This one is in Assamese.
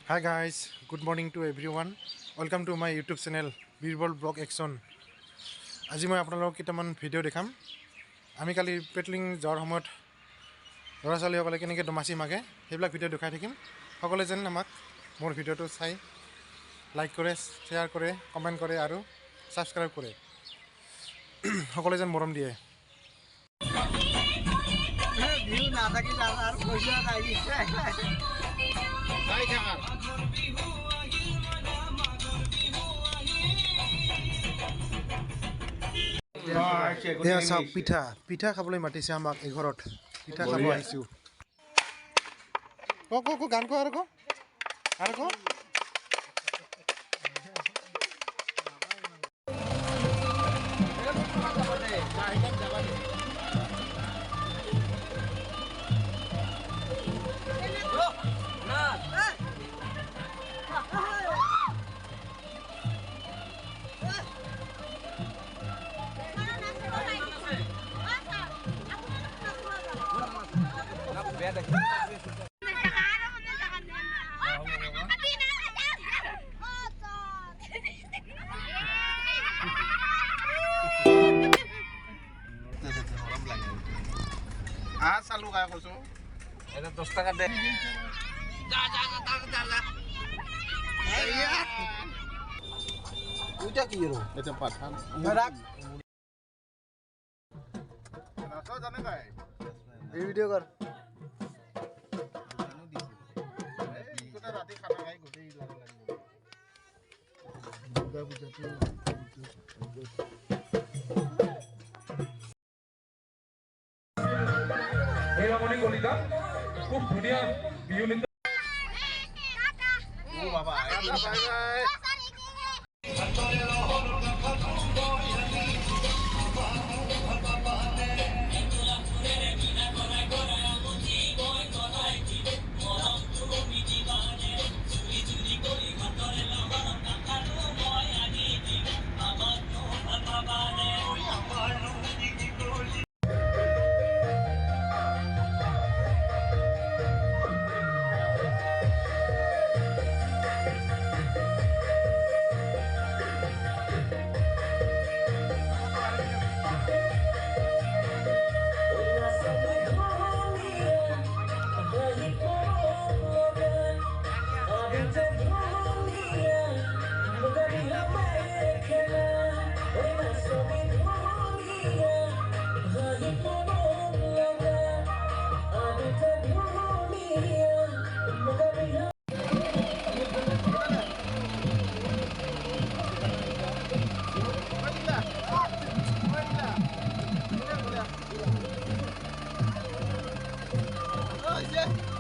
Hi guys, good morning to everyone. Welcome to my YouTube channel Birbal Blog Action. আজি মই আপোনালোকক কেইটামান ভিডিঅ' দেখাম। আমি কালি পেটলিং যোৱাৰ সময়ত ল'ৰা ছোৱালীসকলে কেনেকৈ ডমাচি মাগে সেইবিলাক ভিডিঅ' দেখাই থাকিম। সকলোৱে যেন আমাক মোৰ ভিডিঅ'টো চাই লাইক কৰে, শ্বেয়াৰ কৰে, কমেণ্ট কৰে আৰু ছাবস্ক্ৰাইব কৰে। সকলোৱে যেন মৰম দিয়ে। এয়া চাওক পিঠা খাবলৈ মাতিছে আমাক এঘৰত। পিঠা খাব আহিছোঁ। ক গান ক আৰু ক চালু খাই কৈছো এটা 10 টাকা দে ওইটা কি রে এটা পাঠান রাখ রাখো জানে ভাই এই ভিডিও কর এই কোটা রাতে খানা খাই গোটেই লাগা লাগবে দুর্গা পূজাতে রমণী কলিতা খুব ধুনিয়া বিহু নৃত্য ও বাবা Yeah.